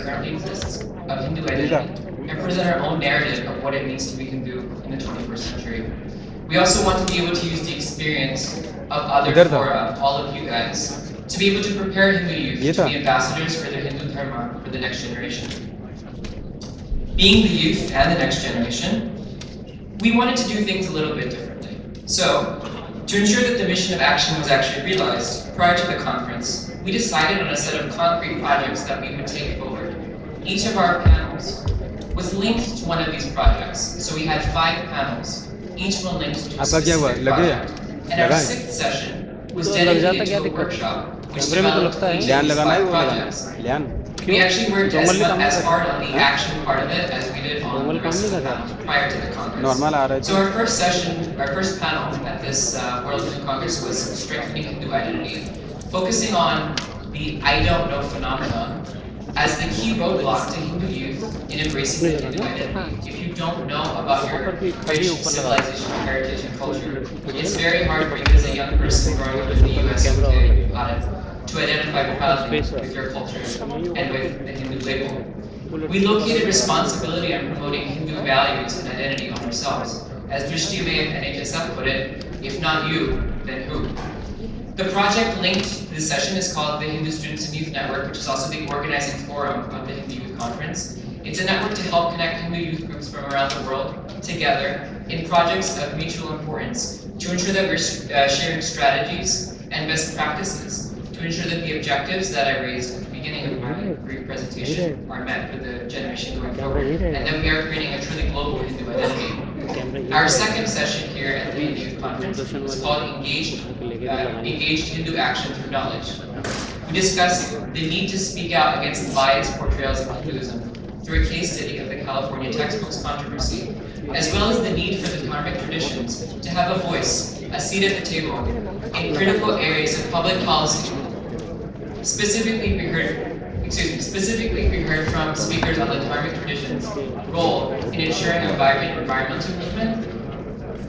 currently exists of Hindu identity and present our own narrative of what it means to be Hindu in the 21st century. We also want to be able to use the experience of other fora, all of you guys, to be able to prepare Hindu youth to be ambassadors for their Hindu dharma for the next generation. Being the youth and the next generation, we wanted to do things a little bit differently. So, to ensure that the mission of action was actually realized prior to the conference, we decided on a set of concrete projects that we would take forward. Each of our panels was linked to one of these projects. So we had 5 panels, each one linked to a specific project. And our 6th session was dedicated to a workshop, which developed each of these 5 projects. We actually worked as hard on the action part of it as we did on the rest of the panels prior to the conference. So our first session, our first panel at this World Hindu Congress was Strengthening Hindu Identity, focusing on the I don't know phenomenon as the key roadblock to Hindu youth in embracing the Hindu identity. If you don't know about your rich civilization, heritage, and culture, it's very hard for you as a young person growing up in the US to identify proudly with your culture and with the Hindu label. We located responsibility on promoting Hindu values and identity on ourselves. As Drishti May and NHSF put it, if not you, then who? The project linked to this session is called the Hindu Students and Youth Network, which is also the organizing forum of the Hindu Youth Conference. It's a network to help connect Hindu youth groups from around the world together in projects of mutual importance to ensure that we're sharing strategies and best practices to ensure that the objectives that I raised at the beginning of my brief presentation are met for the generation going forward, and that we are creating a truly global Hindu identity. Our second session here at the Hindu Youth Conference is called Engaged Hindu Action Through Knowledge. We discussed the need to speak out against biased portrayals of Hinduism through a case study of the California textbooks controversy, as well as the need for the dharmic traditions to have a voice, a seat at the table, in critical areas of public policy. Specifically, we heard from speakers on the dharmic traditions' role in ensuring a vibrant environmental movement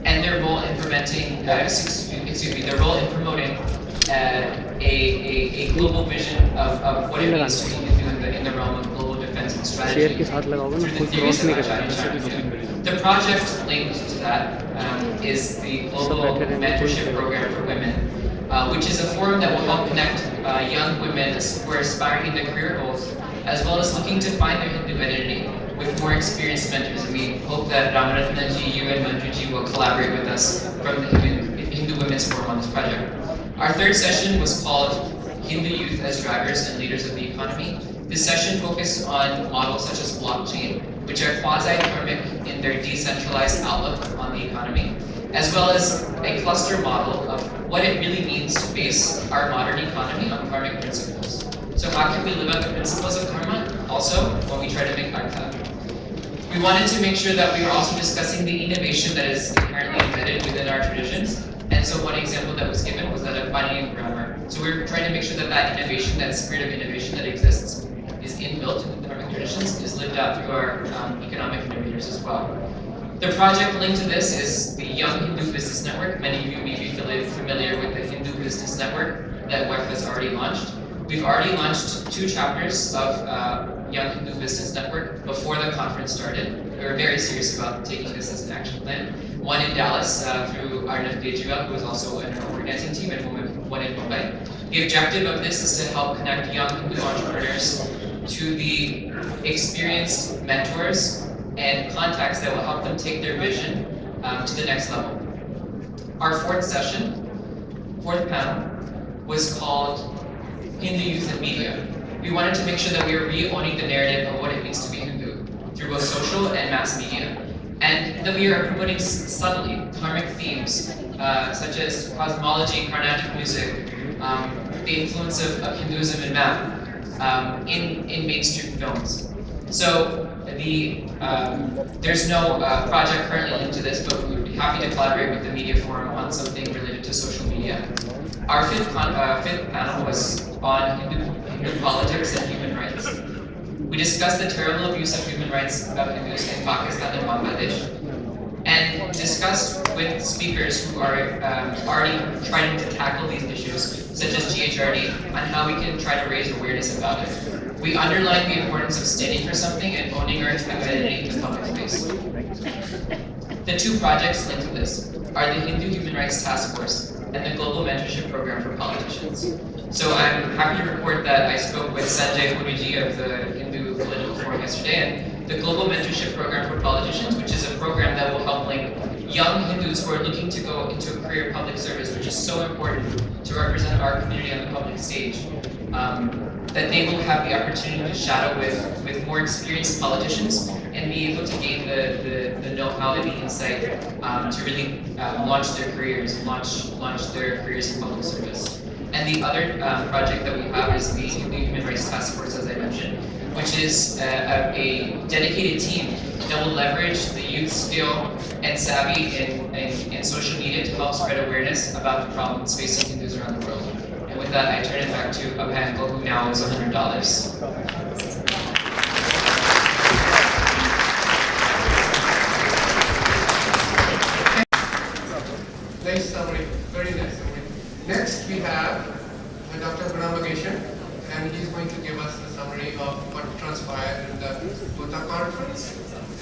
and their role in preventing, their role in promoting a global vision of what it means to be Hindu in the realm of global defense and strategy through the theories of Acharya. The project linked to that is the Global Mentorship Program for Women, which is a forum that will help connect young women who are aspiring in their career goals, as well as looking to find their Hindu identity with more experienced mentors. And we hope that Ramaratnaji, you and Manjuji will collaborate with us from the Hindu Women's Forum on this project. Our third session was called Hindu Youth as Drivers and Leaders of the Economy. This session focused on models such as blockchain, which are quasi-dharmic in their decentralized outlook on the economy, as well as a cluster model of what it really means to base our modern economy on dharmic principles. So how can we live up the principles of dharma also when we try to make artha? We wanted to make sure that we were also discussing the innovation that is inherently embedded within our traditions. And so one example that was given was that of finding grammar. So we're trying to make sure that that innovation, that spirit of innovation that exists, is inbuilt in the dharmic traditions, is lived out through our economic innovators as well. The project linked to this is the Young Hindu Business Network. Many of you may be familiar with the Hindu Business Network that WHC has already launched. We've already launched 2 chapters of Young Hindu Business Network before the conference started. We were very serious about taking this as an action plan. One in Dallas through Arnav Dejia, who is also in our organizing team, and one in Mumbai. The objective of this is to help connect young Hindu entrepreneurs to the experienced mentors and contacts that will help them take their vision to the next level. Our fourth panel, was called Hindu Youth and Media. We wanted to make sure that we were re-owning the narrative of what it means to be Hindu through both social and mass media, and that we are promoting subtly dharmic themes such as cosmology, Carnatic music, the influence of Hinduism and math in mainstream films. So there's no project currently linked to this, but we would be happy to collaborate with the Media Forum on something related to social media. Our fifth panel was on Hindu politics and human rights. We discussed the terrible abuse of human rights of Hindus in Pakistan and Bangladesh, and discussed with speakers who are already trying to tackle these issues, such as GHRD, on how we can try to raise awareness about it. We underline the importance of standing for something and owning our true identity in the public space. The two projects linked to this are the Hindu Human Rights Task Force and the Global Mentorship Program for Politicians. So I'm happy to report that I spoke with Sanjay Huriji of the Hindu Political Forum yesterday, and the Global Mentorship Program for Politicians, which is a program that will help link young Hindus who are looking to go into a career of public service, which is so important to represent our community on the public stage, that they will have the opportunity to shadow with more experienced politicians and be able to gain the know-how and the insight to really launch their careers, launch their careers in public service. And the other project that we have is the Human Rights Task Force, as I mentioned, which is a dedicated team that will leverage the youth skill and savvy in social media to help spread awareness about the problems facing Hindus around the world. And with that, I turn it back to Abhanko, who now owes $100. Nice summary, very nice summary. Next we have Dr. Pranamageshan, and he's going to give us a summary of what transpired in the Bhuta conference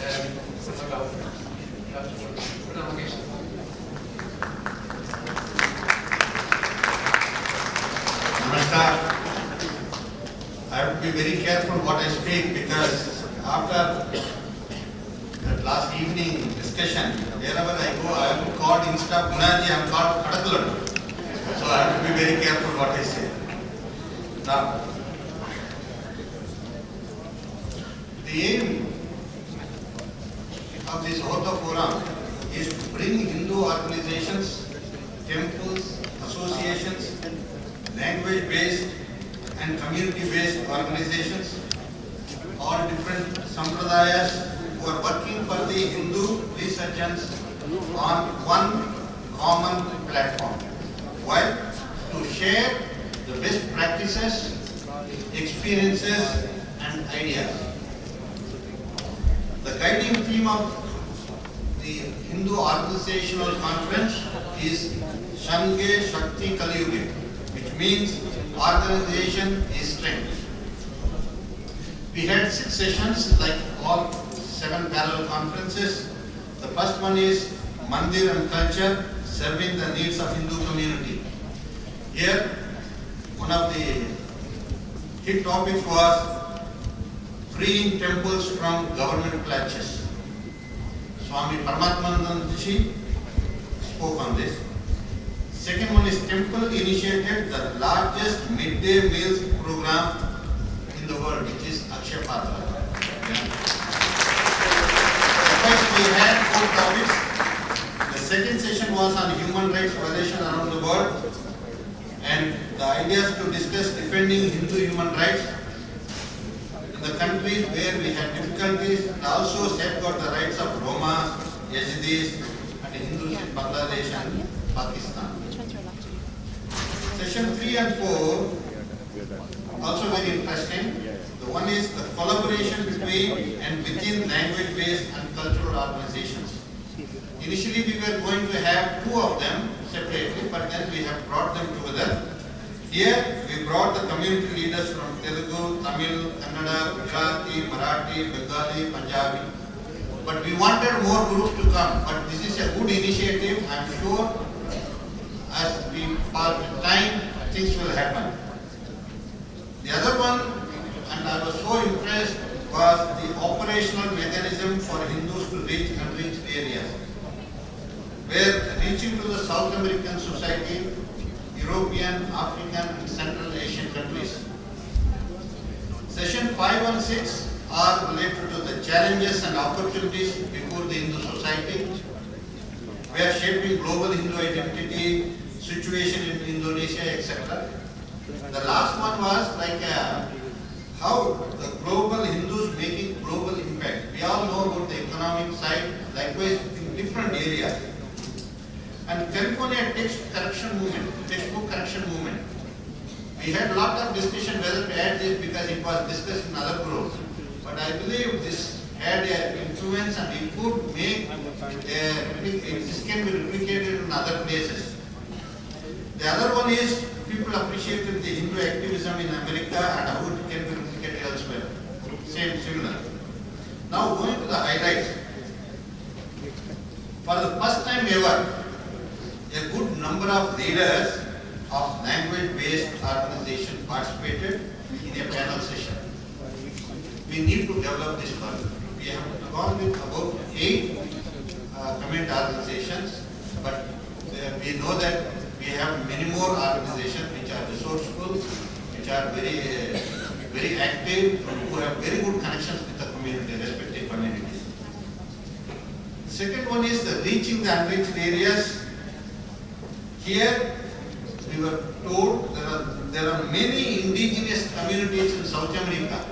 and some outcomes. Dr. Pranamageshan. Namaskar. I have to be very careful what I speak because after that last evening discussion, wherever I go, I am called instead of Gunaji, I am called Kadakuladu. So I have to be very careful what I say. Now, the aim of this Hota Forum is to bring Hindu organizations, temples, associations, language-based and community-based organizations, all different sampradayas who are working for the Hindu resurgence on one common platform. While to share the best practices, experiences and ideas. The guiding theme of the Hindu Organizational Conference is Shange Shakti Kaliyuge, which means organization is strength. We had 6 sessions like all 7 parallel conferences. The first one is Mandir and Culture, serving the needs of Hindu community. Here, one of the hit topics was freeing temples from government clutches. Swami Paramatmanand Rishi spoke on this. Second one is Temple initiated the largest midday meals program in the world, which is Akshaya Patra. First, we had 4 topics. The second session was on human rights violation around the world, and the idea is to discuss defending Hindu human rights in the countries where we had difficulties, and also safeguard the rights of Roma, Yazidis, and Hindus in Bangladesh and Pakistan. Session 3 and 4 also very interesting. The one is the collaboration between and within language-based and cultural organizations. Initially we were going to have 2 of them separately, but then we have brought them together. Here we brought the community leaders from Telugu, Tamil, Kannada, Gujarati, Marathi, Bengali, Punjabi. But we wanted more groups to come, but this is a good initiative. I am sure as we pass the time, things will happen. The other one, and I was so impressed, was the operational mechanism for Hindus to reach unreached areas. Where reaching to the South American society, European, African and Central Asian countries. Session 5 and 6 are related to the challenges and opportunities before the Hindu society. We are shaping global Hindu identity, situation in Indonesia, etc. The last one was like how the global Hindus making global impact. We all know about the economic side, likewise in different areas. And California textbook correction movement. We had a lot of discussion whether to add this because it was discussed in other groups. But I believe this had an influence and it could make, this can be replicated in other places. The other one is people appreciated the Hindu activism in America and how it can be replicated to the highlights. For the first time ever, a good number of leaders of language-based organizations participated in a panel session. We need to develop this further. We have gone with about 8 community organizations, but we know that we have many more organizations which are resourceful, which are very active, who have very good connections with the community, respective communities. Second one is the reaching the unreached areas. Here we were told there are many indigenous communities in South America.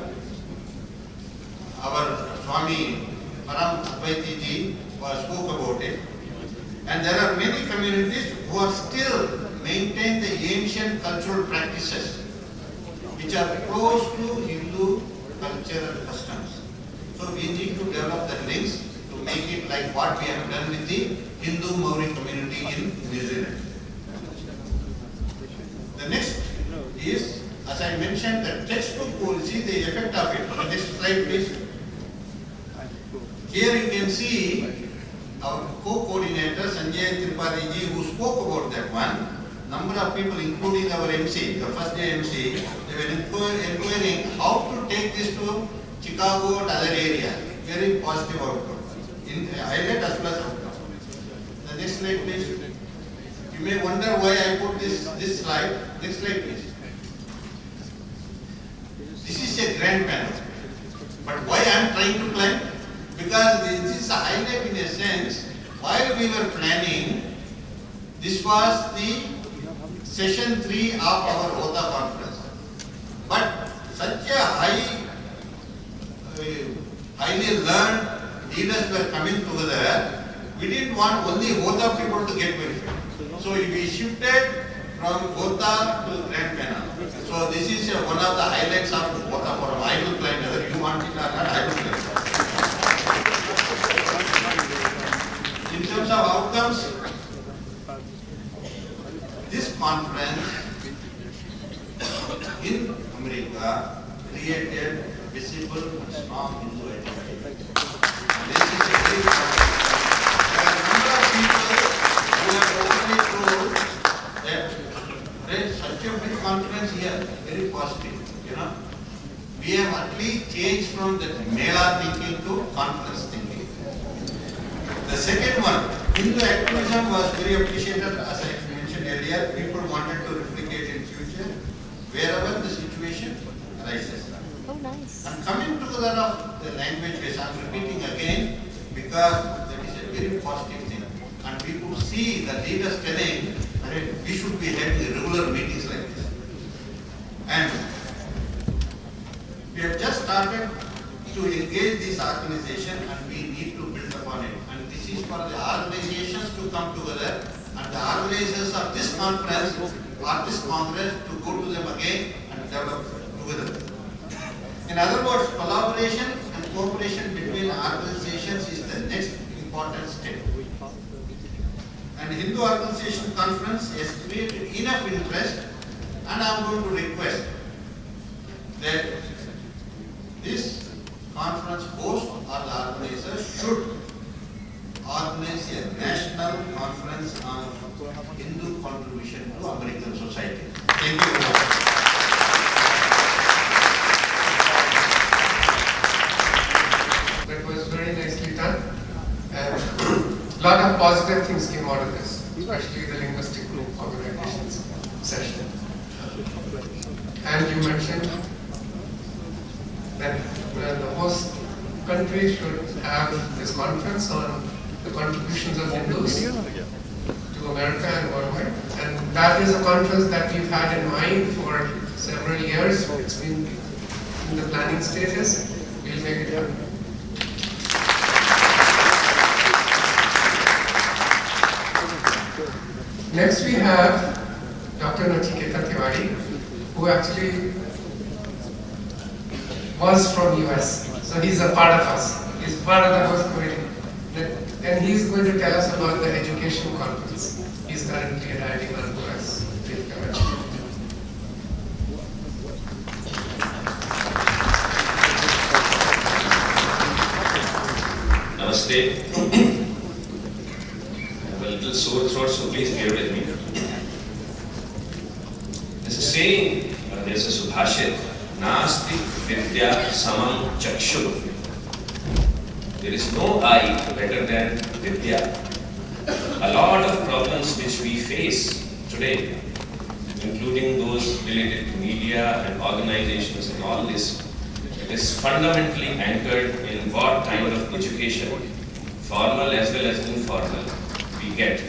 Our Swami Param Advaiti ji spoke about it. And there are many communities who are still maintain the ancient cultural practices which are close to Hindu culture and customs. So we need to develop the links to make it like what we have done with the Hindu Maori community in New Zealand. The next is, as I mentioned, the textbook policy, the effect of it. The next slide, please. Here you can see our co-coordinator Sanjay Tripathi ji, who spoke about that one. Number of people, including our MC, the first day MC, they were inquiring how to take this to Chicago and other areas. Very positive outcome. In highlight as well as outcome. The next slide, please. You may wonder why I put this slide. Next slide, please. This is a grand panel. But why I am trying to climb? Because this is a highlight in a sense. While we were planning, this was the session 3 of our OTA conference. But such a highly learned leaders were coming together. We didn't want only OTA people to get benefit. So we shifted from OTA to Grand Panel. So this is one of the highlights of OTA forum. I will climb, whether you want it or not, I will climb. In terms of outcomes, this conference in America created visible and strong Hindu identity. This is a great conference. There are a number of people who have openly told that there is such a big conference here, very positive, you know. We have at least changed from the Mela thinking to conference thinking. The second one, Hindu activism was very appreciated, as I mentioned earlier. People wanted to replicate in future wherever the situation arises. Oh, nice. And coming together of the language base, I'm repeating again because that is a very positive thing. And we could see the leaders telling that we should be having regular meetings like this. And we have just started to engage this organization and we need to build upon it. And this is for the organizations to come together and the organizers of this conference or this congress to go to them again and develop together. In other words, collaboration and cooperation between organizations is the next important step. And Hindu Organization Conference has created enough interest, and I am going to request that this conference host or the organizers should organize a national conference on Hindu contribution to American society. Thank you very much. That was very nicely done, and a lot of positive things came out of this, especially the linguistic group organizations session. And you mentioned that the host country should have this conference on the contributions of Hindus to America and worldwide. And that is a conference that we've had in mind for several years. It's been in the planning stages. We'll make it happen. Next we have Dr. Nachiketa Tiwari, who actually was from US. So he's a part of us. He's part of the host committee. And he's going to tell us about the education conference. He's currently writing on US. day. I have a little sore throat, so please bear with me. There's a saying, there's a subhashit, Nasti Vidya Samam Chakshu. There is no eye better than Vidya. A lot of problems which we face today, including those related to media and organizations and all this, it is fundamentally anchored in what kind of education, formal as well as informal, we get.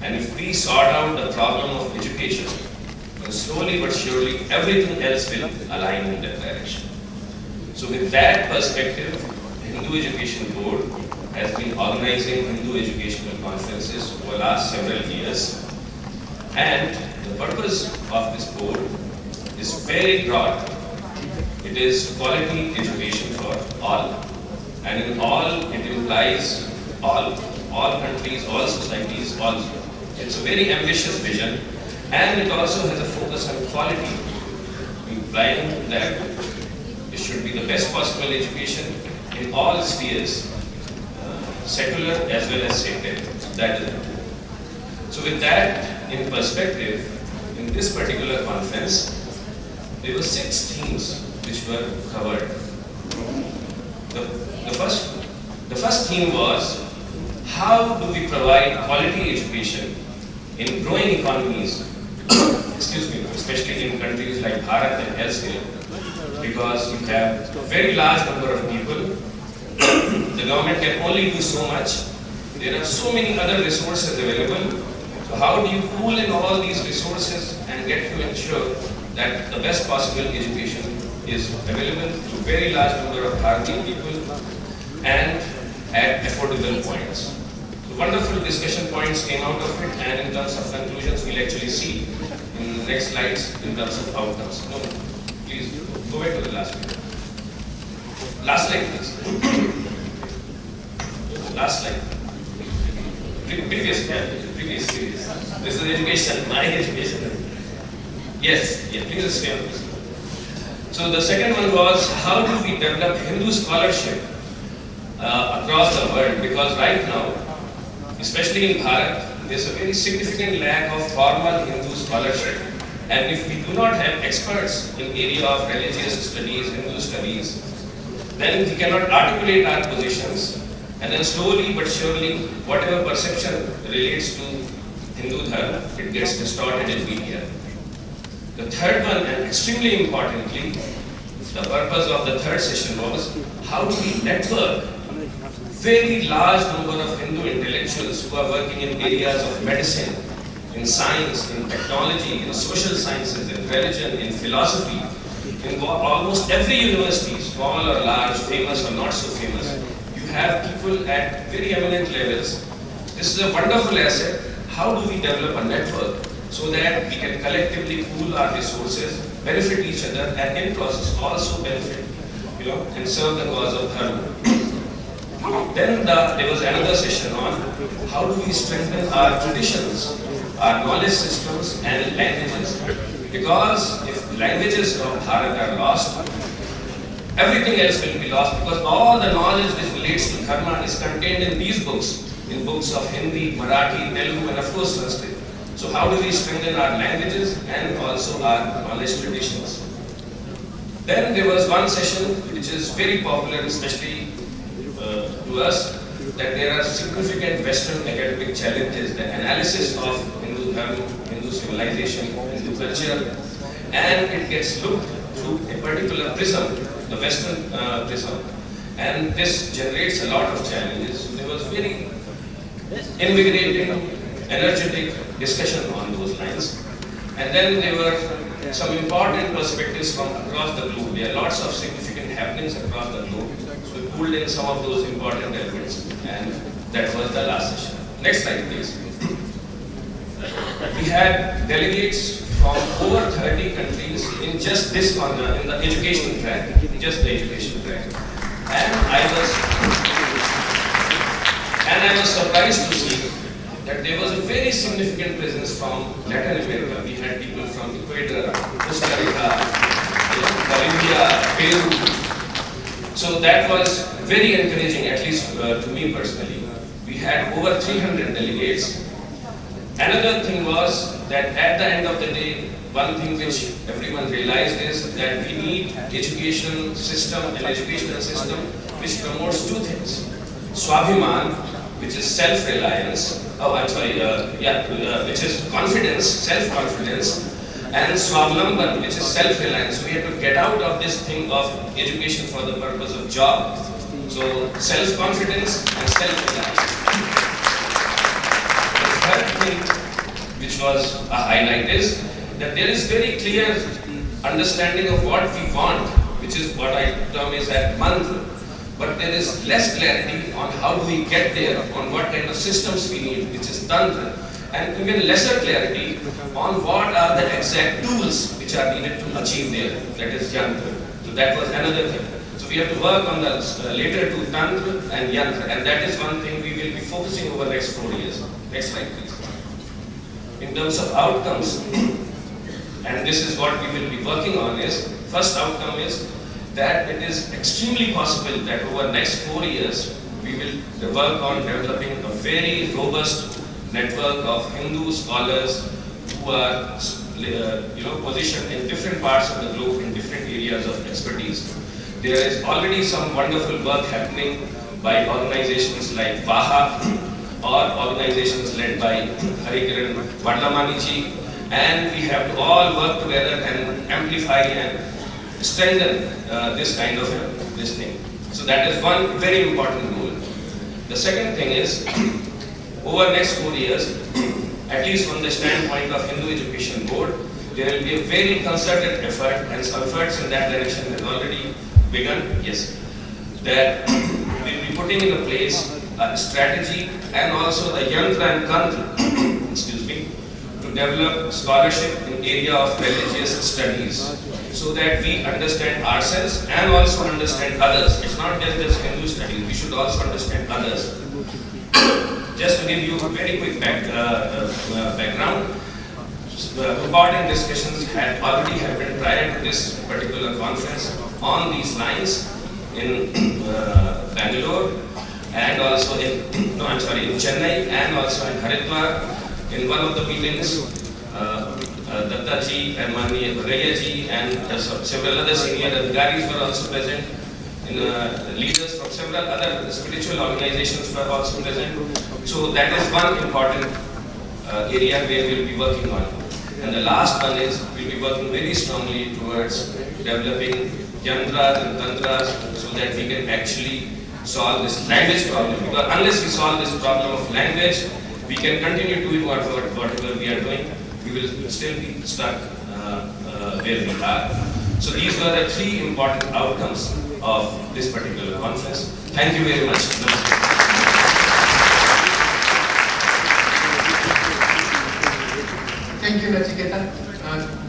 And if we sort out the problem of education, then slowly but surely everything else will align in that direction. So with that perspective, the Hindu Education Board has been organizing Hindu educational conferences over the last several years. And the purpose of this board is very broad. It is quality education for all. And in all, it implies all countries, all societies, all. It's a very ambitious vision. And it also has a focus on quality, implying that it should be the best possible education in all spheres, secular as well as sacred. That is it. So with that in perspective, in this particular conference, there were 6 themes which were covered. The first theme was, how do we provide quality education in growing economies, excuse me, especially in countries like Bharat and elsewhere, because you have a very large number of people. The government can only do so much. There are so many other resources available. So how do you pool in all these resources and get to ensure that the best possible education is available to a very large number of Bharatian people and at affordable points? So wonderful discussion points came out of it, and in terms of conclusions, we'll actually see in the next slides in terms of outcomes. No, please go back to the last slide. Last slide, please. Last slide. Previous. This is education, my education. Yes, please stay on this. So the second one was, how do we develop Hindu scholarship across the world? Because right now, especially in Bharat, there's a very significant lack of formal Hindu scholarship. And if we do not have experts in area of religious studies, Hindu studies, then we cannot articulate our positions. And then slowly but surely, whatever perception relates to Hindu Dharma, it gets distorted in media. The third one, and extremely importantly, the purpose of the third session was, how do we network very large number of Hindu intellectuals who are working in areas of medicine, in science, in technology, in social sciences, in religion, in philosophy, in almost every university, small or large, famous or not so famous. You have people at very eminent levels. This is a wonderful asset. How do we develop a network so that we can collectively pool our resources, benefit each other, and in process also benefit, and serve the cause of Dharma. Then there was another session on how do we strengthen our traditions, our knowledge systems and languages. Because if languages of Bharat are lost, everything else will be lost, because all the knowledge which relates to Dharma is contained in these books, in books of Hindi, Marathi, Telugu, and of course Sanskrit. So how do we strengthen our languages and also our knowledge traditions? Then there was one session which is very popular, especially to us, that there are significant Western academic challenges, the analysis of Hindu Dharma, Hindu civilization, Hindu culture, and it gets looked through a particular prism, the Western prism, and this generates a lot of challenges. There was very invigorating, energetic discussion on those lines. And then there were some important perspectives from across the globe. There are lots of significant happenings across the globe. So we pulled in some of those important elements, and that was the last session. Next slide, please. We had delegates from over 30 countries in just this corner, in the education track, just the education track. And I was surprised to see that there was a very significant presence from Latin America. We had people from Ecuador, Costa Rica, Bolivia, Peru, So that was very encouraging, at least to me personally. We had over 300 delegates. Another thing was that at the end of the day, one thing which everyone realized is that we need educational system, an educational system which promotes two things. Swabhiman, which is self-reliance, which is confidence, self-confidence, and Swavlamban, which is self-reliance. So we have to get out of this thing of education for the purpose of job. So self-confidence and self-reliance. The third thing which was a highlight is that there is very clear understanding of what we want, which is what I term is at mantra. But there is less clarity on how do we get there, on what kind of systems we need, which is tantra, and even lesser clarity on what are the exact tools which are needed to achieve there, that is yantra. So that was another thing. So we have to work on the later two tantra and yantra, and that is one thing we will be focusing over the next 4 years. Next slide, please. In terms of outcomes, and this is what we will be working on is, first outcome is that it is extremely possible that over the next 4 years, we will work on developing a very robust network of Hindu scholars who are positioned in different parts of the globe in different areas of expertise. There is already some wonderful work happening by organizations like VAHA or organizations led by Harikiran Vadlamani ji, and we have to all work together and amplify and strengthen this kind of this thing. So that is one very important goal. The second thing is, over the next 4 years, at least from the standpoint of Hindu Education Board, there will be a very concerted effort, and some efforts in that direction have already begun, yes, that we will be putting in place a strategy and also a yantra and tantra, excuse me, to develop scholarship in area of religious studies, so that we understand ourselves and also understand others. It's not just Hindu studies, we should also understand others. Just to give you a very quick background, important discussions had already happened prior to this particular conference on these lines in Bangalore, and also in Chennai, and also in Haridwar. In one of the meetings, Dattaji and Mani Bhagaiya ji and several other senior adhikaris were also present. Leaders from several other spiritual organizations were also present. So that is one important area where we will be working on. And the last one is we will be working very strongly towards developing yantras and tantras so that we can actually solve this language problem. Because unless we solve this problem of language, we can continue doing whatever we are doing. We will still be stuck where we are. So these were the 3 important outcomes of this particular conference. Thank you very much. Thank you, Nachiketa.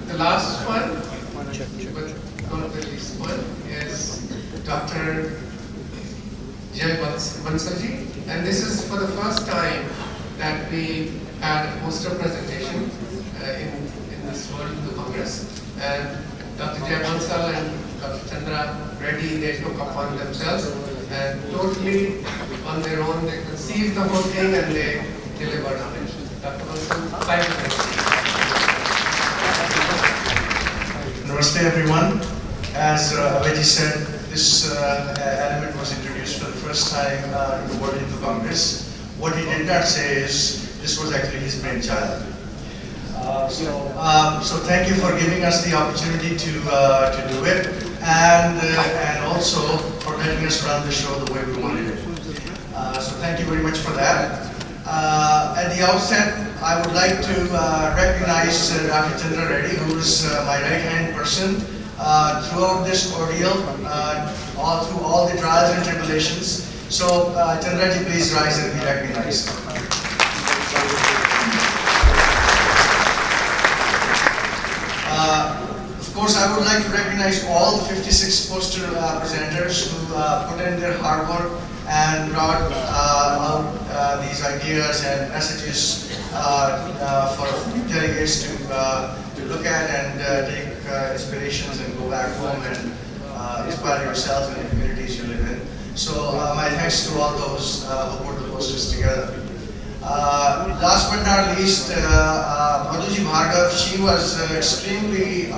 The last one, but not the least one, is Dr. Jai Bansalji. And this is for the first time that we had a poster presentation in this World Hindu Congress. And Dr. Jai Bansal and Dr. Chandra Reddy, they took upon themselves and totally on their own, they conceived the whole thing and they delivered on it. Dr. Bansal, 5 minutes. Namaste everyone. As Abhijit said, this element was introduced for the first time in the World Hindu Congress. What he did not say is this was actually his brainchild. So thank you for giving us the opportunity to do it, and also for letting us run the show the way we wanted it. So thank you very much for that. At the outset, I would like to recognize Dr. Chandra Reddy, who is my right-hand person throughout this ordeal, through all the trials and tribulations. So Chandraji, please rise and be recognized. Of course, I would like to recognize all the 56 poster presenters who put in their hard work and brought out these ideas and messages for delegates to look at and take inspirations and go back home and inspire yourselves and the communities So my thanks to all those who put the posters together. Last but not least, Madhuji Bhargav, she was extremely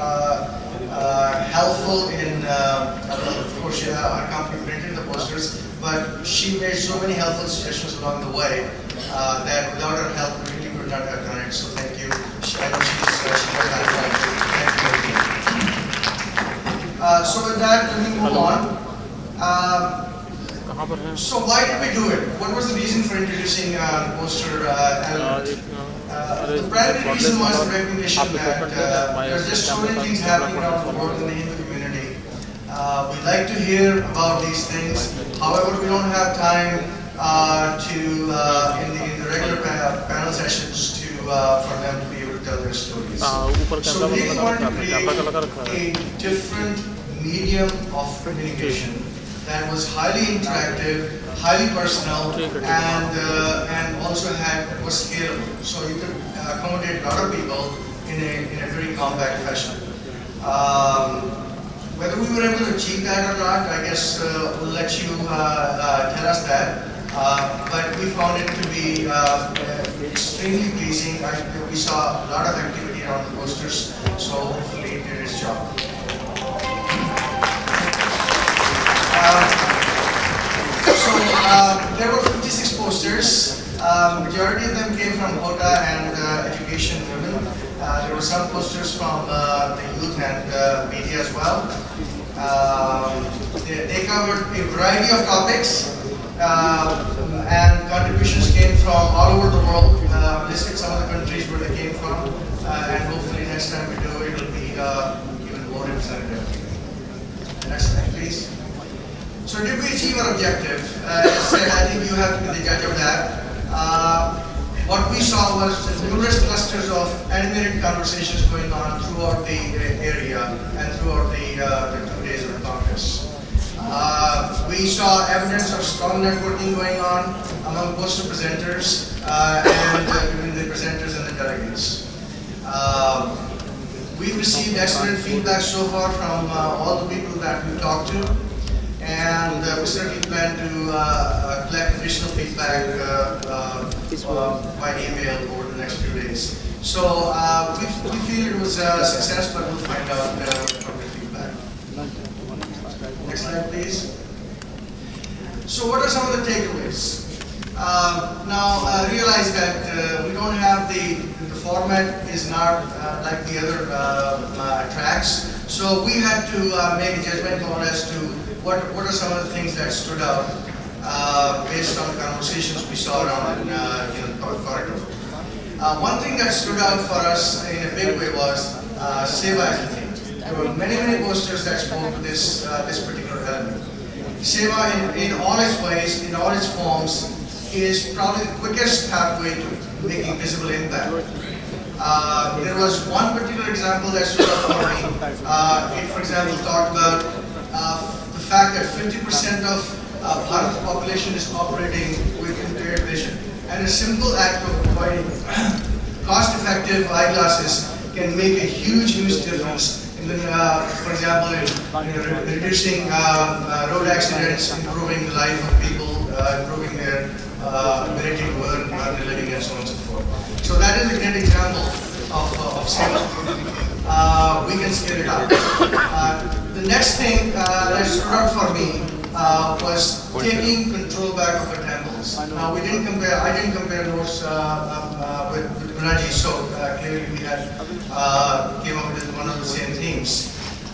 helpful in, of course, our company printed the posters, but she made so many helpful suggestions along the way that without her help, we really would not have done it. So thank you. I know she got that right. Thank you. So with that, let me move on. So why did we do it? What was the reason for introducing the poster element? The primary reason was the recognition that there's just so many things happening around the world in the Hindu community. We like to hear about these things. However, we don't have time in the regular panel sessions for them to be able to tell their stories. So we really wanted to create a different medium of communication that was highly interactive, highly personal, and also was scalable. So you could accommodate a lot of people in a very compact fashion. Whether we were able to achieve that or not, I guess we'll let you tell us that. But we found it to be extremely pleasing. We saw a lot of activity around the posters, so hopefully it did its job. There were 56 posters. Majority of them came from HOTA and education women. There were some posters from the youth and media as well. They covered a variety of topics, and contributions came from all over the world. Listed some of the countries where they came from, and hopefully next time we do it, it'll be even more representative. Next slide, please. So did we achieve our objective? As I said, I think you have to be the judge of that. What we saw was numerous clusters of animated conversations going on throughout the area and throughout the 2 days of the Congress. We saw evidence of strong networking going on among poster presenters and between the presenters and the delegates. We've received excellent feedback so far from all the people that we talked to. And we certainly plan to collect additional feedback by email over the next few days. So we feel it was a success, but we'll find out from the feedback. Next slide, please. So what are some of the takeaways? Now realize that we don't have the format is not like the other tracks. So we had to make a judgment call as to what are some of the things that stood out based on the conversations we saw around in the corridor. One thing that stood out for us in a big way was Seva as a theme. There were many posters that spoke to this particular element. Seva in all its ways, in all its forms, is probably the quickest pathway to making visible impact. There was one particular example that stood out for me. It, for example, talked about the fact that 50% of Bharat's population is operating with impaired vision. And a simple act of providing cost-effective eyeglasses can make a huge difference in the, for example, in reducing road accidents, improving the life of people, improving their ability to earn while they're living and so on and so forth. So that is a great example of scale. We can scale it up. The next thing that stood out for me was taking control back of our temples. Now I didn't compare notes with Gunaji, so clearly we had came up with one of the same themes.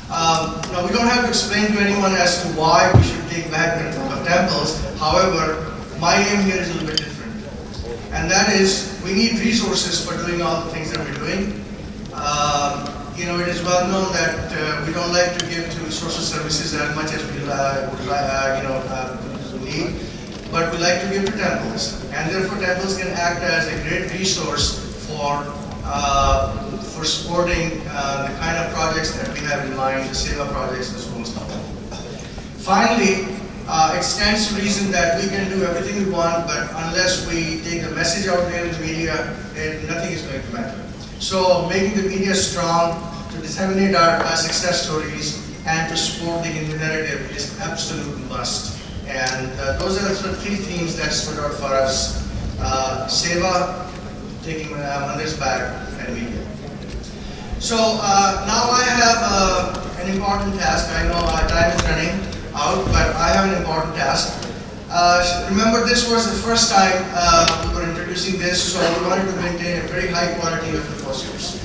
Now we don't have to explain to anyone as to why we should take back control of temples. However, my aim here is a little bit different, and that is we need resources for doing all the things that we're doing. It is well known that we don't like to give to social services as much as we need, but we like to give to temples, and therefore temples can act as a great resource for supporting the kind of projects that we have in mind, the Seva projects and so on and so forth. Finally, it stands to reason that we can do everything we want, but unless we take the message out there in the media, nothing is going to matter. So making the media strong to disseminate our success stories and to support the Hindu narrative is absolute must. And those are the three themes that stood out for us. Seva, taking mothers back, and media. So now I have an important task. I know our time is running out, but I have an important task. Remember, this was the first time we were introducing this, so we wanted to maintain a very high quality of the posters.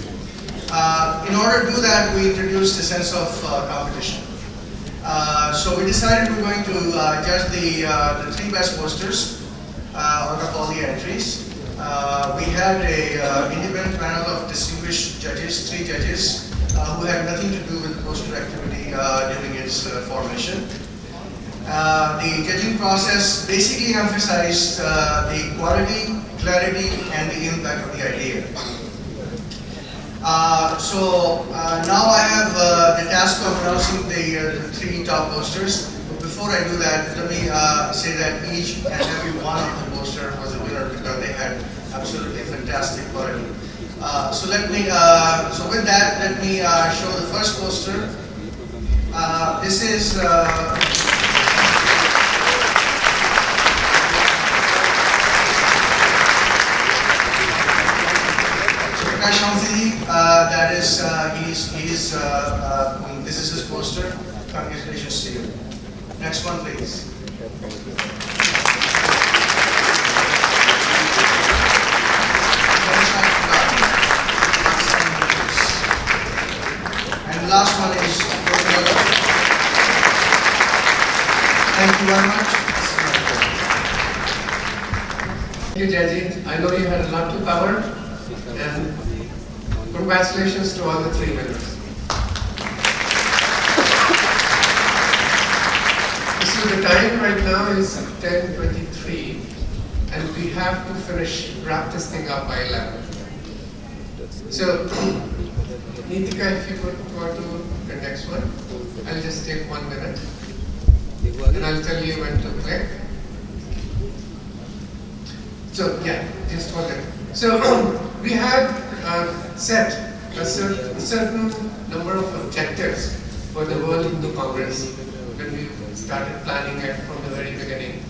In order to do that, we introduced a sense of competition. So we decided we're going to judge the three best posters out of all the entries. We had a independent panel of distinguished judges, three judges, who had nothing to do with the poster activity during its formation. The judging process basically emphasized the quality, clarity, and the impact of the idea. Now I have the task of announcing the three top posters. But before I do that, let me say that each and every one of the posters was a winner because they had absolutely fantastic quality. So with that, let me show the first poster. This is that is, this is his poster. Congratulations to you. Next one, please. And the last one is thank you very much. Thank you, Jaji. I know you had a lot to cover, and congratulations to all the three winners. So the time right now is 10:23, and we have to wrap this thing up by 11. So, Neetika, if you could go to the next one, I'll just take 1 minute, and I'll tell you when to click. So yeah, just 1 minute. So we had set a certain number of objectives for the World Hindu Congress when we started planning it from the very beginning.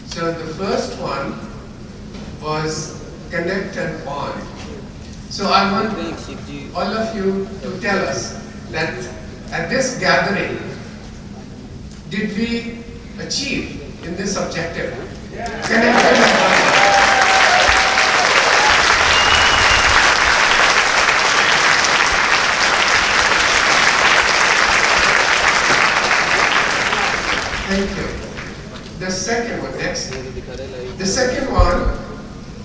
So the first one was connect and bond. So I want all of you to tell us that at this gathering, did we achieve in this objective? Connect and bond. Thank you. The second one, next. The second one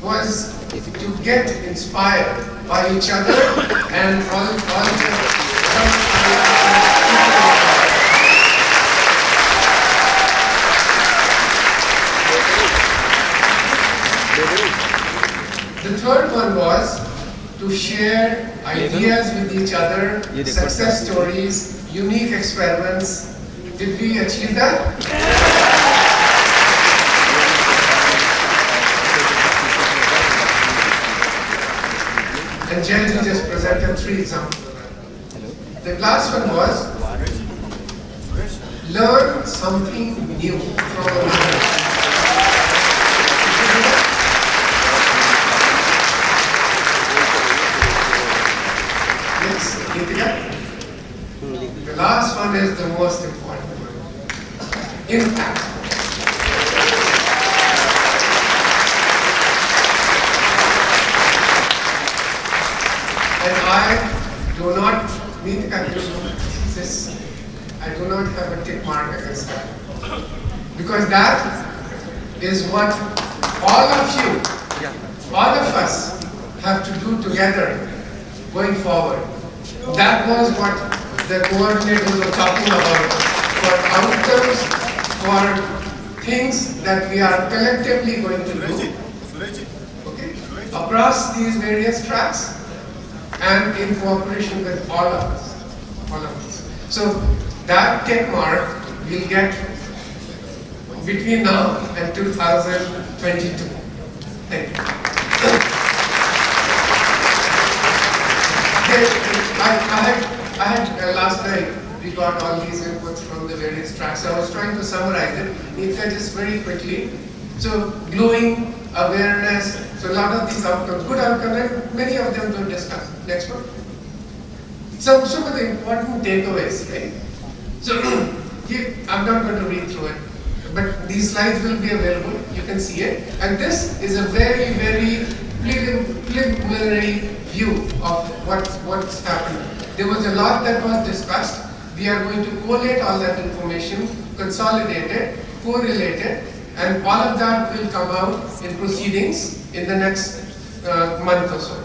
was to get inspired by each other and all the third one was to share ideas with each other, success stories, unique experiments. Did we achieve that? And Jaji just presented 3 examples of that. The last one was learn something new from another. Next, Neetika. The last one is the most important one. Impact. And I do not need this. I do not have a tick mark against that. Because that is what all of you, all of us have to do together going forward. That was what the coordinators were talking about, for outcomes, for things that we are collectively going to do, okay, across these various tracks and in cooperation with all of us. So that tick mark we'll get between now and 2022. Thank you. I had last night we got all these inputs from the various tracks. I was trying to summarize it. If I just very quickly. So glowing awareness. So a lot of these outcomes, good outcomes, and many of them were discussed. Next one. Some of the important takeaways, right? So here, I'm not going to read through it, but these slides will be available. You can see it. And this is a very, very preliminary view of what's happened. There was a lot that was discussed. We are going to collate all that information, consolidate it, correlate it, and all of that will come out in proceedings in the next month or so.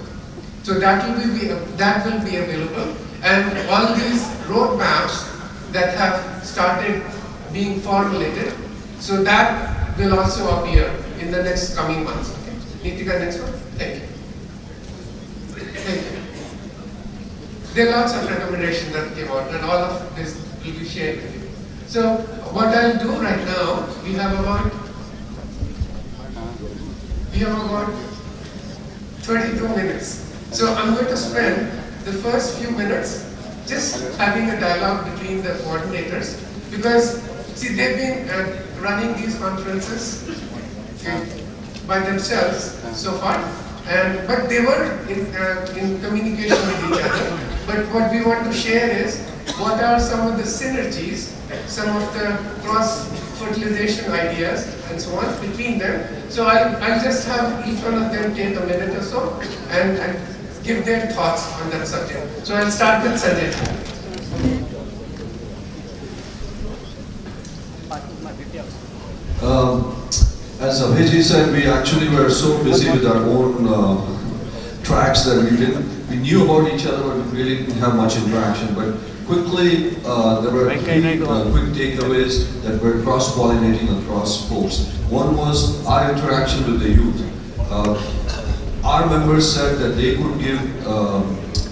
So that will be available, and all these roadmaps that have started being formulated, so that will also appear in the next coming months. Okay. Neetika, next one. Thank you. Thank you. There are lots of recommendations that came out, and all of this will be shared with you. So what I'll do right now, we have about 22 minutes. So I'm going to spend the first few minutes just having a dialogue between the coordinators, because see, they've been running these conferences by themselves so far, but they were in communication with each other. But what we want to share is what are some of the synergies, some of the cross-fertilization ideas and so on between them. So I'll just have each one of them take a minute or so and give their thoughts on that subject. So I'll start with Sanjay. As Abhijit said, we actually were so busy with our own tracks that we knew about each other, but we really didn't have much interaction. But quickly, there were three quick takeaways that were cross-pollinating across folks. One was our interaction with the youth. Our members said that they could give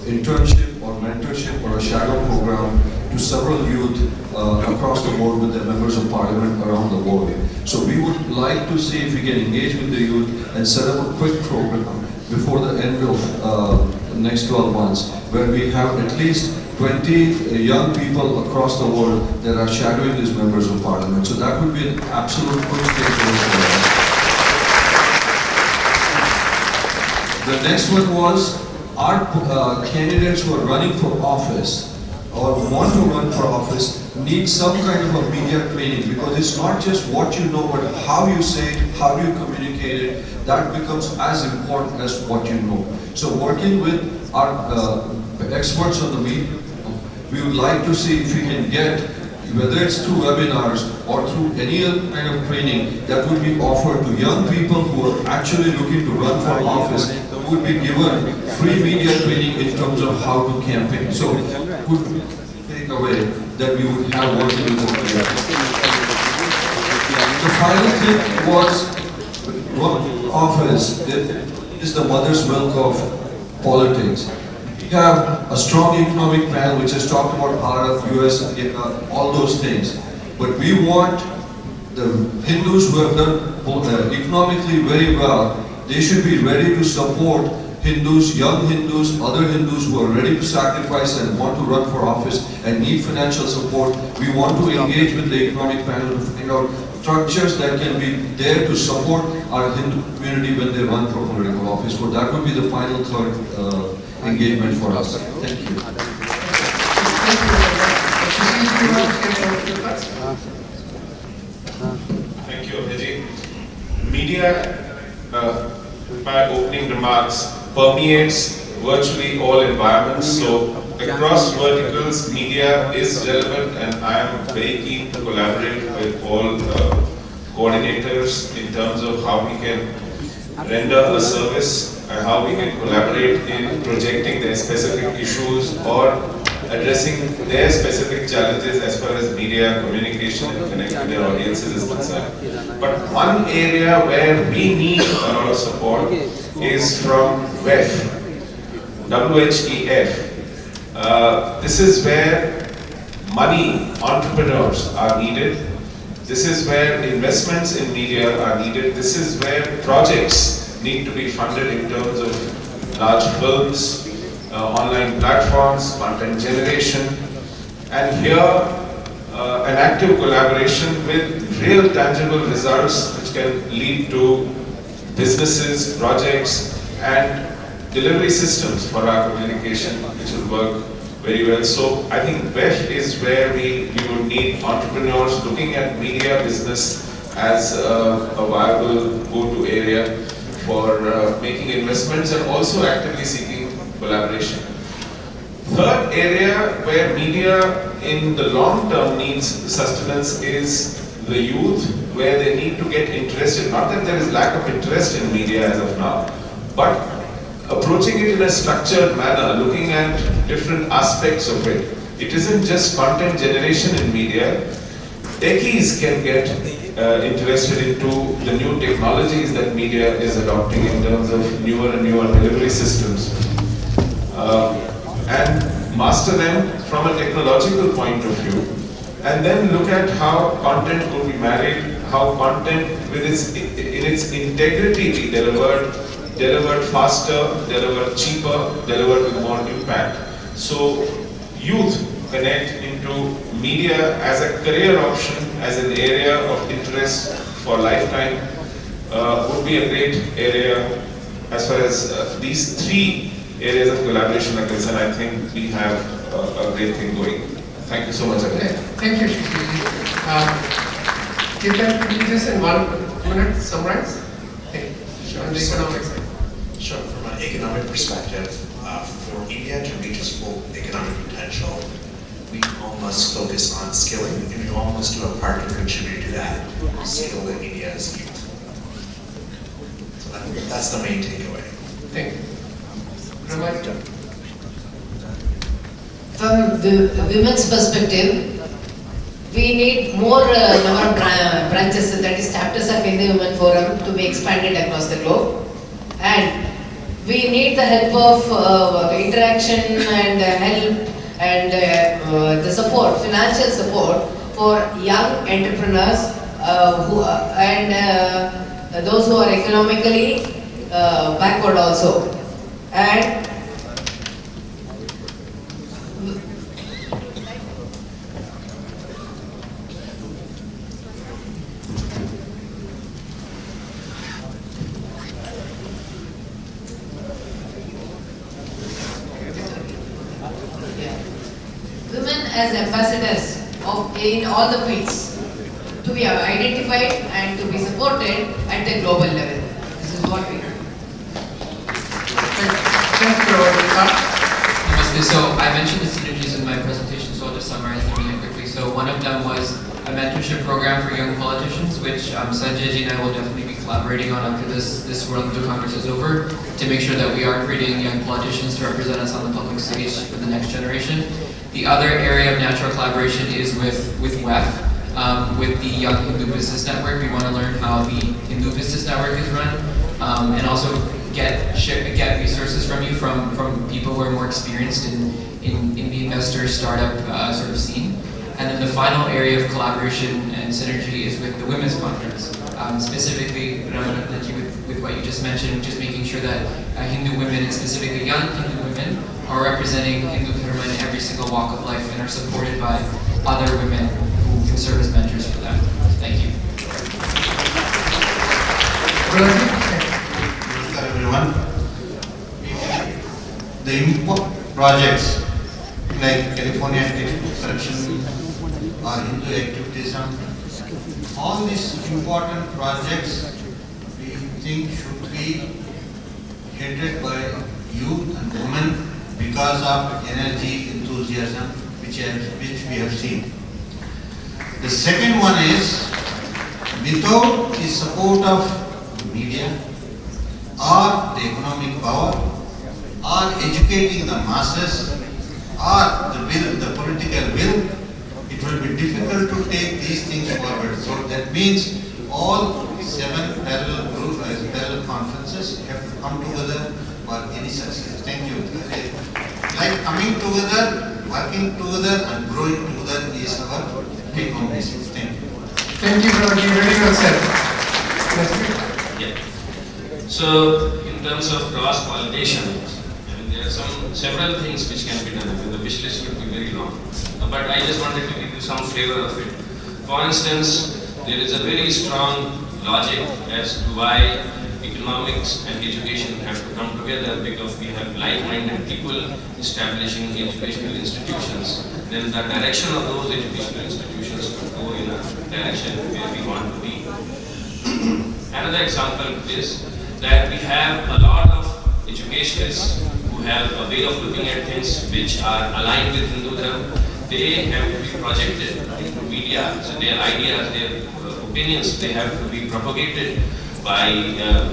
internship or mentorship or a shadow program to several youth across the board with the members of parliament around the world. So we would like to see if we can engage with the youth and set up a quick program before the end of the next 12 months, where we have at least 20 young people across the world that are shadowing these members of parliament. So that would be an absolute quick takeaway for us. The next one was our candidates who are running for office or want to run for office need some kind of a media training, because it's not just what you know, but how you say it, how you communicate it, that becomes as important as what you know. So working with our experts on the media, we would like to see if we can get, whether it's through webinars or through any other kind of training that would be offered to young people who are actually looking to run for office, would be given free media training in terms of how to campaign. So would take away that we would have working with the media. The final thing was office is the mother's milk of politics. We have a strong economic plan which has talked about Bharat, US, all those things. But we want the Hindus who have done economically very well, they should be ready to support Hindus, young Hindus, other Hindus who are ready to sacrifice and want to run for office and need financial support. We want to engage with the economic panel to find out structures that can be there to support our Hindu community when they run for political office. So that would be the final third engagement for us. Thank you. Thank you, Abhijit. Media, my opening remarks, permeates virtually all environments. So across verticals, media is relevant, and I am very keen to collaborate with all coordinators in terms of how we can render a service and how we can collaborate in projecting their specific issues or addressing their specific challenges as far as media communication and connecting with their audiences is concerned. But one area where we need a lot of support is from WHEF. This is where money, entrepreneurs are needed. This is where investments in media are needed. This is where projects need to be funded in terms of large films, online platforms, content generation, and here an active collaboration with real tangible results which can lead to businesses, projects and delivery systems for our communication which will work very well. So I think WHC is where we would need entrepreneurs looking at media business as a viable go-to area for making investments and also actively seeking collaboration. Third area where media in the long term needs sustenance is the youth, where they need to get interested. Not that there is lack of interest in media as of now, but approaching it in a structured manner, looking at different aspects of it. It isn't just content generation in media. Techies can get interested into the new technologies that media is adopting in terms of newer and newer delivery systems. And master them from a technological point of view, and then look at how content could be married, how content in its integrity be delivered faster, delivered cheaper, delivered with more impact. So youth connect into media as a career option, as an area of interest for lifetime would be a great area. As far as these three areas of collaboration are concerned, I think we have a great thing going. Thank you so much again. Thank you, Shishir. Can you just in 1 minute summarize? On the economic side. Sure, from an economic perspective, for India to reach its full economic potential, we all must focus on skilling, and we all must do our part to contribute to that skill that India has youth. So that's the main takeaway. Thank you. Ramaj? From the women's perspective, we need more number of branches, that is chapters of Hindu Women Forum, to be expanded across the globe. And we need the help of interaction and help and the support, financial support for young entrepreneurs and those who are economically backward also. And women as ambassadors in all the fields to be identified and to be supported at the global level. This is what we do. Thank you, Ramaj. Namaste. So I mentioned the synergies in my presentation, so I'll just summarize them really quickly. So one of them was a mentorship program for young politicians, which Sanjay ji and I will definitely be collaborating on after this World Hindu Congress is over, to make sure that we are creating young politicians to represent us on the public stage for the next generation. The other area of natural collaboration is with WEF, with the Young Hindu Business Network. We want to learn how the Hindu Business Network is run, and also get resources from you, from people who are more experienced in the investor startup sort of scene. And then the final area of collaboration and synergy is with the Women's Conference. Specifically, with what you just mentioned, just making sure that Hindu women, and specifically young Hindu women, are representing Hindu Dharma in every single walk of life and are supported by other women who can serve as mentors for them. Thank you. Namaskar everyone. The important projects like California textbook correction or Hindu activism, all these important projects we think should be headed by youth and women because of energy, enthusiasm which we have seen. The second one is, without the support of media or the economic power or educating the masses or the political will, it will be difficult to take these things forward. So that means all 7 parallel conferences have to come together for any success. Thank you. Like coming together, working together and growing together is our take home message. Thank you. Thank you, Ramaj. Very well said. Yeah. So in terms of cross-pollination, I mean, there there are several things which can be done. The wish list would be very long, but I just wanted to give you some flavor of it. For instance, there is a very strong logic as to why economics and education have to come together, because we have like-minded people establishing educational institutions. Then the direction of those educational institutions to go in a direction where we want to be. Another example is that we have a lot of educationists who have a way of looking at things which are aligned with Hinduism. They have to be projected into media, so their ideas, their opinions, they have to be propagated by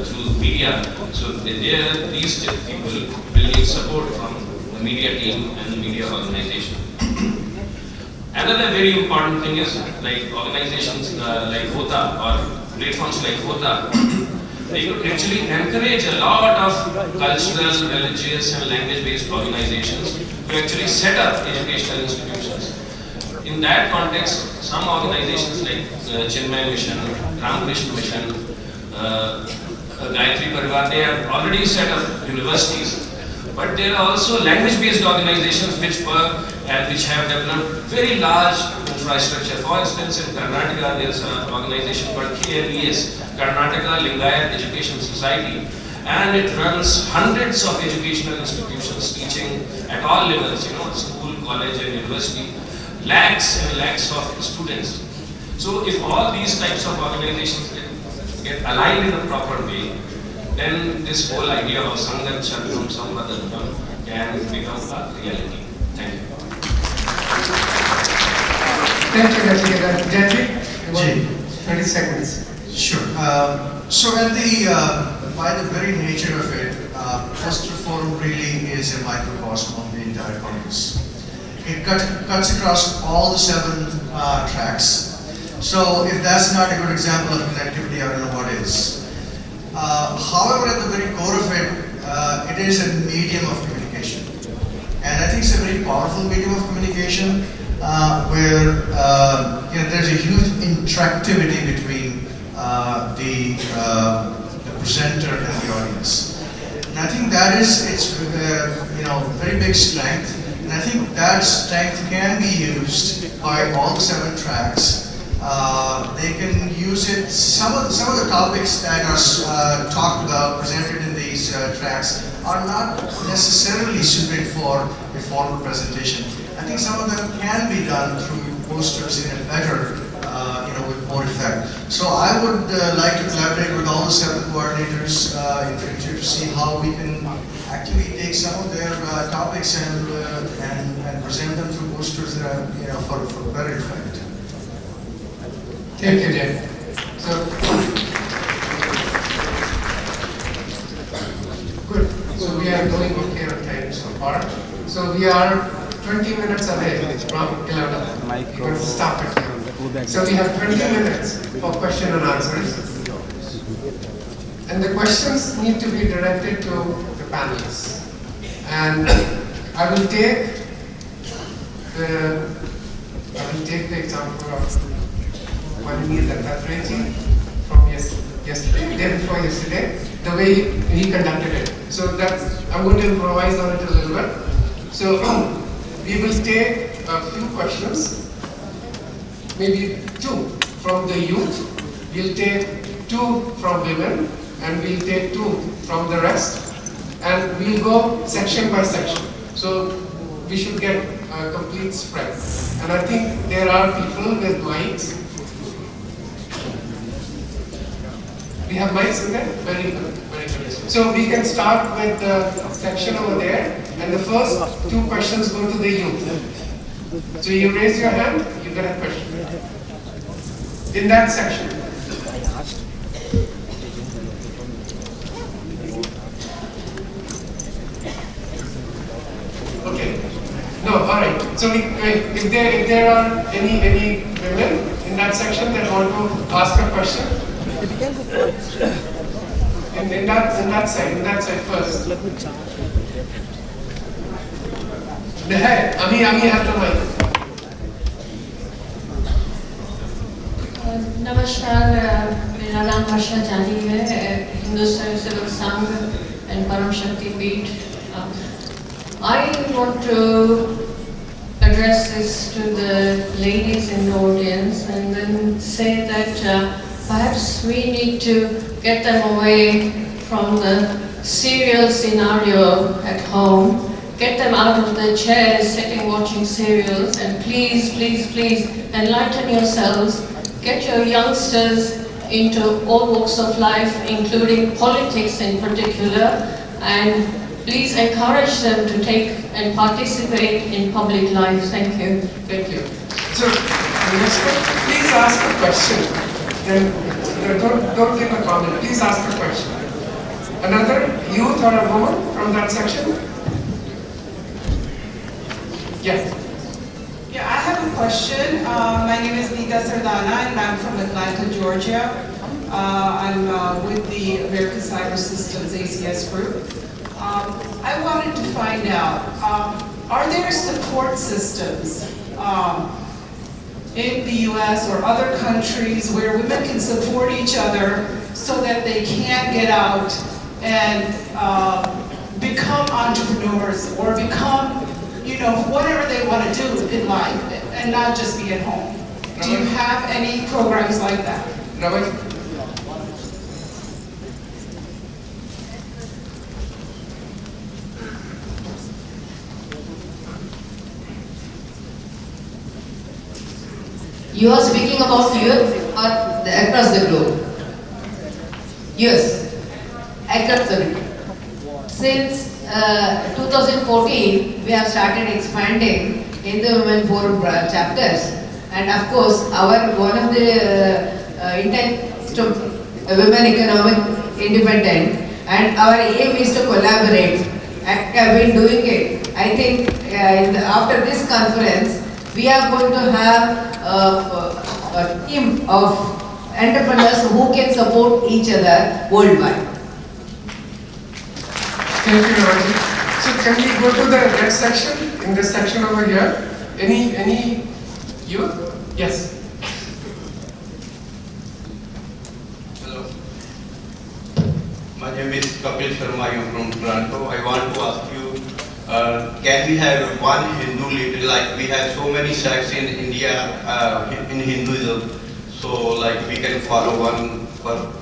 through media. So these people will need support from the media team and the media organization. Another very important thing is like organizations like HOTA or platforms like HOTA. They could actually encourage a lot of cultural, religious and language-based organizations to actually set up educational institutions. In that context, some organizations like Chinmay Mission, Ramakrishna Mission, Gayatri Parivar, they have already set up universities. But there are also language-based organizations which work and which have developed very large infrastructure. For instance, in Karnataka, there is an organization called KLES, Karnataka Lingayat Education Society, and it runs hundreds of educational institutions teaching at all levels, school, college and university, lakhs and lakhs of students. So if all these types of organizations get aligned in a proper way, then this whole idea of Sangam Chandram Samvadantam can become a reality. Thank you. Thank you, Nachiket. Jeffrey, 30 seconds. Sure. So at by the very nature of it, Cluster Forum really is a microcosm of the entire Congress. It cuts across all the 7 tracks. So if that's not a good example of connectivity, I don't know what is. However, at the very core of it, it is a medium of communication. And I think it's a very powerful medium of communication where there's a huge interactivity between the presenter and the audience. And I think that is its very big strength. And I think that strength can be used by all the 7 tracks. They can use it. Some of the topics that are talked about, presented in these tracks, are not necessarily suited for a formal presentation. I think some of them can be done through posters in a better, with more effect. So I would like to collaborate with all the 7 coordinators in future to see how we can actually take some of their topics and present them through posters that are, for better effect. Thank you, Jeff. So, good. So we are doing okay on time so far. So we are 20 minutes away from 11. We're going to stop it here. So we have 20 minutes for question and answers. And the questions need to be directed to the panelists. And I will take the example of Manini Dattatrayji from yesterday, day before yesterday, the way he conducted it. So I'm going to improvise on it a little bit. So we will take a few questions, maybe 2 from the youth, we'll take 2 from women, and we'll take 2 from the rest, and we'll go section by section. So we should get a complete spread. And I think there are people with mics. We have mics in there? Very good, very good. So we can start with the section over there, and the first 2 questions go to the youth. So you raise your hand, you get a question. In that section. Okay. No, alright. So if there are any women in that section that want to ask a question, in that side first. Ami has the mic. नमस्कार, मेरा नाम वर्षा जानी है, Hindu Swayamsevak Sangh and परम शक्ति पीठ I want to address this to the ladies in the audience and then say that perhaps we need to get them away from the serial scenario at home, get them out of their chairs sitting watching serials, and please, please, please enlighten yourselves, get your youngsters into all walks of life, including politics in particular, and please encourage them to take and participate in public life. Thank you. Thank you. So, please ask a question. Then don't give a comment. Please ask a question. Another youth or a woman from that section? Yes. Yeah, I have a question. My name is Nita Sardana and I'm from Atlanta, Georgia. I'm with the American Cyber Systems ACS group. I wanted to find out, are there support systems in the US or other countries where women can support each other so that they can get out and become entrepreneurs or become, you know, whatever they want to do in life and not just be at home? Do you have any programs like that? Robert? You are speaking about youth or across the globe? Yes, across the globe. Since 2014, we have started expanding in the Women Forum chapters, and of course, one of the intent is to women economic independent, and our aim is to collaborate. And we have been doing it. I think after this conference, we are going to have a team of entrepreneurs who can support each other worldwide. Thank you, Ravi. So can we go to the next section, in this section over here? Any youth? Yes. Hello. My name is Kapil Sharma. I'm from Toronto. I want to ask you, can we have one Hindu leader? Like we have so many sects in India in Hinduism, so like we can follow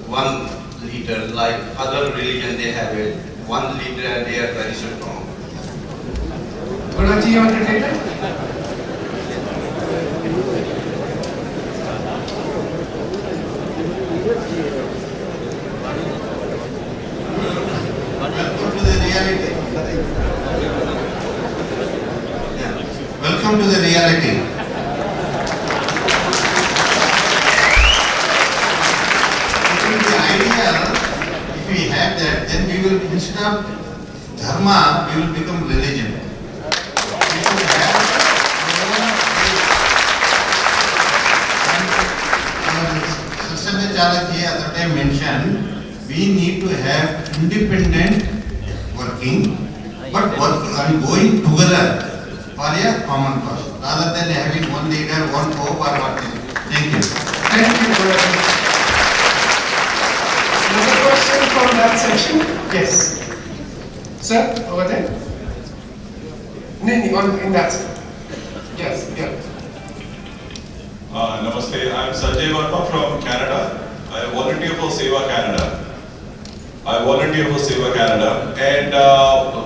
one leader. Like other religion, they have it. One leader and they are very strong. Guruji, you want to take it? Welcome to the reality. Yeah. Welcome to the reality. I think the idea, if we have that, then we will, instead of dharma, we will become religion. We should have our own. Satyendra Chalakji at the time mentioned, we need to have independent working, but going together for a common cause, rather than having one leader, one pope or what. Thank you. Thank you, Guruji. Another question from that section? Yes. Sir, over there? No, in that side. Yes, yeah. Namaste, I am Sanjay Verma from Canada. I volunteer for Seva Canada. And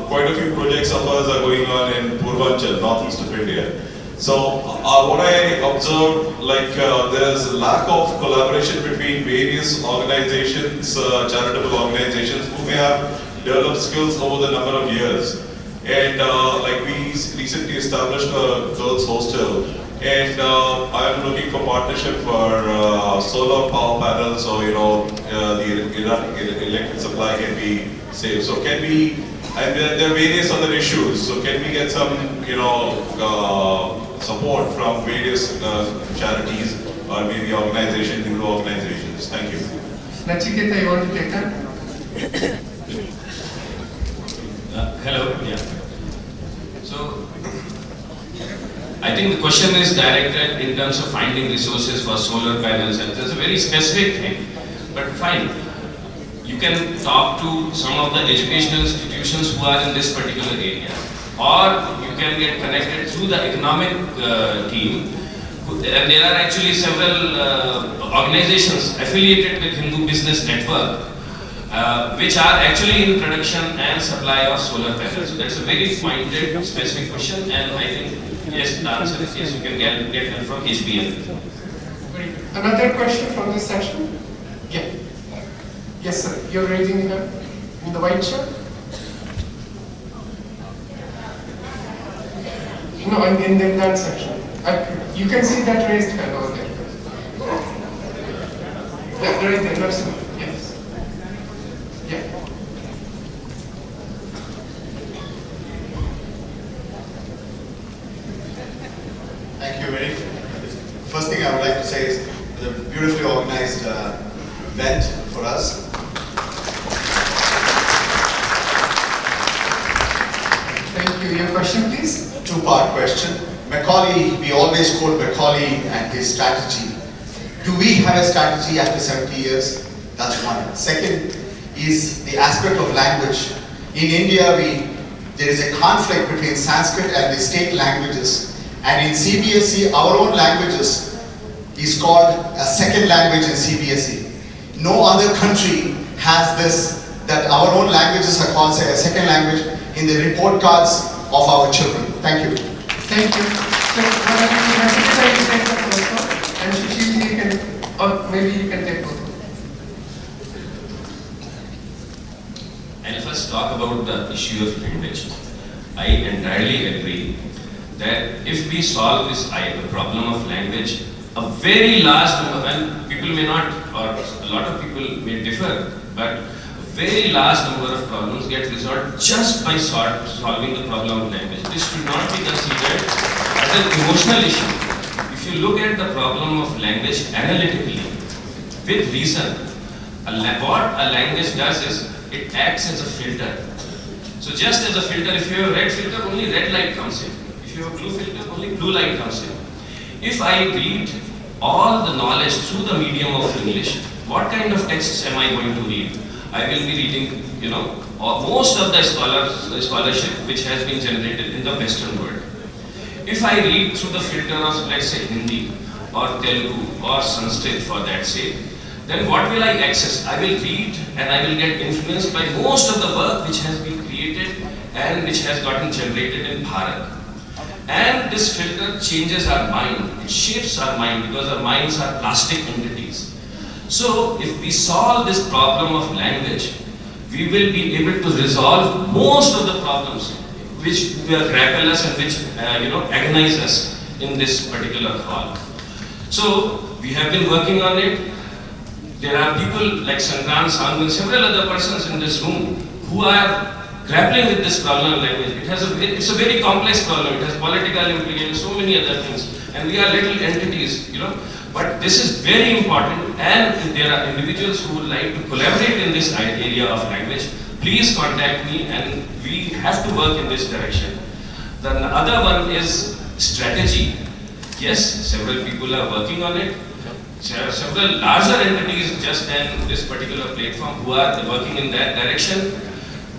quite a few projects of ours are going on in Purvanchal, northeast of India. So what I observed, like there's a lack of collaboration between various organizations, charitable organizations who may have developed skills over the number of years. And like we recently established a girls' hostel, and I'm looking for partnership for solar power panels, so the electric supply can be saved. So can we, and there are various other issues, so can we get some support from various charities or maybe organizations, new organizations? Thank you. Nachiketa, you want to take that? Hello, yeah. So, I think the question is directed in terms of finding resources for solar panels, and there's a very specific thing, but fine. You can talk to some of the educational institutions who are in this particular area. or you can get connected through the economic team. And there are actually several organizations affiliated with Hindu Business Network, which are actually in production and supply of solar panels. So that's a very pointed, specific question, and I think yes, the answer is yes, you can get help from HBL. Another question from this section? Yeah. Yes, sir. You're raising your hand in the white shirt? No, in that section. You can see that raised hand over there. Yeah, right there. That's it. Yes. Yeah. Thank you, Vinny. First thing I would like to say is it's a beautifully organized event for us. Thank you. Your question, please? Two-part question. Macaulay, we always quote Macaulay and his strategy. Do we have a strategy after 70 years? That's one. Second is the aspect of language. In India, there is a conflict between Sanskrit and the state languages. And in CBSE, our own languages is called a second language in CBSE. No other country has this, that our own languages are called a second language in the report cards of our children. Thank you. Thank you. So, and Sushil, you can, or maybe you can take both. I'll first talk about the issue of language. I entirely agree that if we solve this problem of language, a very large number, and people may not, or a lot of people may differ, but a very large number of problems get resolved just by solving the problem of language. This should not be considered as an emotional issue. If you look at the problem of language analytically, with reason, what a language does is it acts as a filter. So just as a filter, if you have a red filter, only red light comes in. If you have a blue filter, only blue light comes in. If I read all the knowledge through the medium of English, what kind of texts am I going to read? I will be reading, most of the scholarship which has been generated in the Western world. If I read through the filter of, let's say, Hindi or Telugu or Sanskrit for that sake, then what will I access? I will read and I will get influenced by most of the work which has been created and which has gotten generated in Bharat. And this filter changes our mind, it shapes our mind because our minds are plastic entities. So if we solve this problem of language, we will be able to resolve most of the problems which grapple us and which agonize us in this particular hall. So we have been working on it. There are people like Sankran, Sangu and several other persons in this room who are grappling with this problem of language. It's a very complex problem. It has political implications, so many other things. And we are little entities, But this is very important, and if there are individuals who would like to collaborate in this area of language, please contact me and we have to work in this direction. The other one is strategy. Yes, several people are working on it. There are several larger entities just than this particular platform who are working in that direction.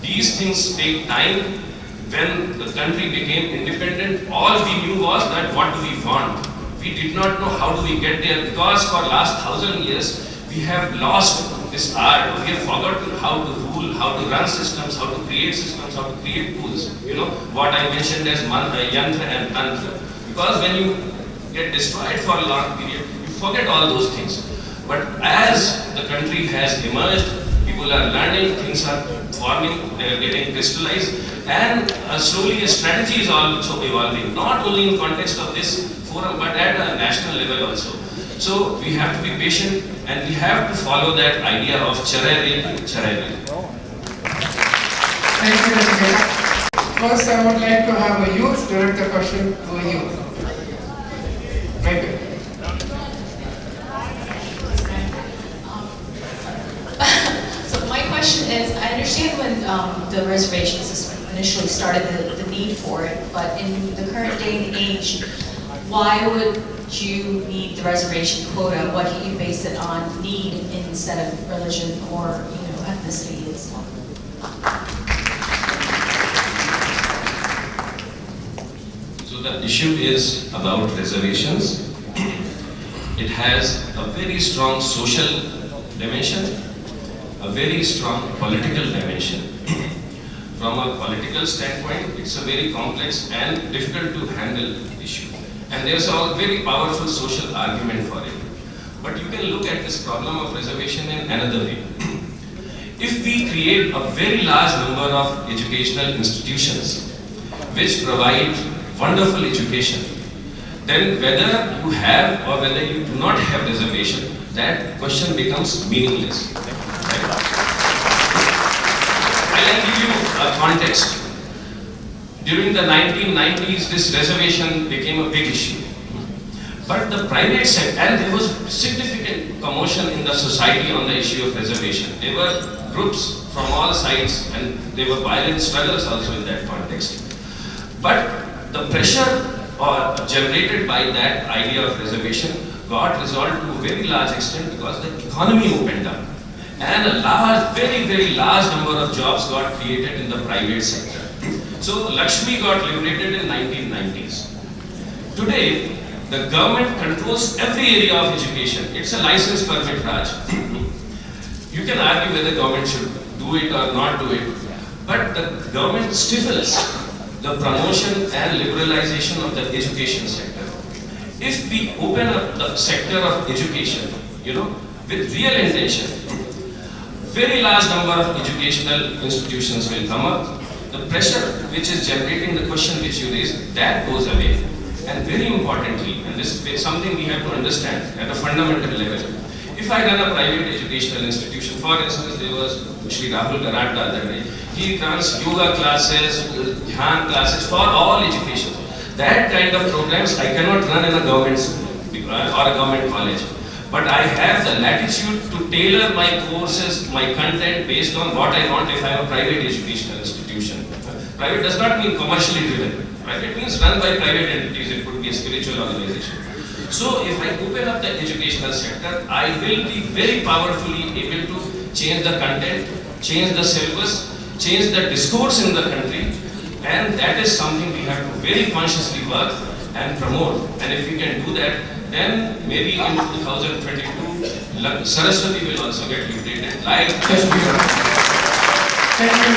These things take time. When the country became independent, all we knew was that what do we want? We did not know how do we get there because for last 1,000 years we have lost this art. We have forgotten how to rule, how to run systems, how to create systems, how to create tools. What I mentioned as yantra and tantra. Because when you get destroyed for a long period, you forget all those things. But as the country has emerged, people are learning, things are forming, they are getting crystallized, and slowly a strategy is also evolving, not only in context of this forum, but at a national level also. So we have to be patient and we have to follow that idea of charai to charai. Thank you, Mr. First, I would like to have a youth direct the question to a youth. Right there. So my question is, I understand when the reservation system initially started, the need for it, but in the current day and age, why would you need the reservation quota? Why can't you base it on need instead of religion or ethnicity as well? the issue is about reservations. It has a very strong social dimension, a very strong political dimension. From a political standpoint, it's a very complex and difficult to handle issue. And there's a very powerful social argument for it. But you can look at this problem of reservation in another way. If we create a very large number of educational institutions which provide wonderful education, then whether you have or whether you do not have reservation, that question becomes meaningless. Right? I'll give you a context. During the 1990s, this reservation became a big issue. But the private sector, and there was significant commotion in the society on the issue of reservation. There were groups from all sides and there were violent struggles also in that context. But the pressure generated by that idea of reservation got resolved to a very large extent because the economy opened up. And a large, very, very large number of jobs got created in the private sector. So Lakshmi got liberated in 1990s. Today, the government controls every area of education. It's a license permit Raj. You can argue whether government should do it or not do it, but the government stifles the promotion and liberalization of the education sector. If we open up the sector of education, with real intention, very large number of educational institutions will come up. The pressure which is generating the question which you raised, that goes away. And very importantly, and this is something we have to understand at a fundamental level. If I run a private educational institution, for instance, there was Shri Rahul Garat the other day, he runs yoga classes, dhyan classes for all education. That kind of programs I cannot run in a government school or a government college. But I have the latitude to tailor my courses, my content based on what I want if I am a private educational institution. Private does not mean commercially driven. Right? It means run by private entities. It could be a spiritual organization. So if I open up the educational sector, I will be very powerfully able to change the content, change the syllabus, change the discourse in the country, and that is something we have to very consciously work and promote. And if we can do that, then maybe in 2022, Saraswati will also get liberated. Like Thank you.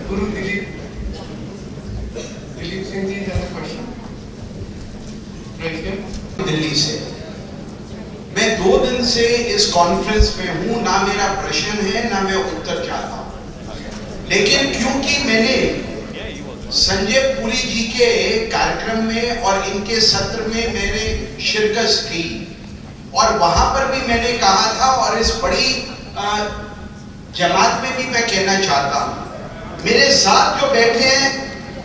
Guru Dilip Singh ji has a question. Right here. Delhi से मैं 2 दिन से इस conference में हूं, ना मेरा प्रश्न है ना मैं उत्तर चाहता हूं, लेकिन क्योंकि मैंने संजय पुरी जी के कार्यक्रम में और इनके सत्र में मैंने शिरकत की और वहां पर भी मैंने कहा था और इस बड़ी जमात में भी मैं कहना चाहता हूं, मेरे साथ जो बैठे हैं,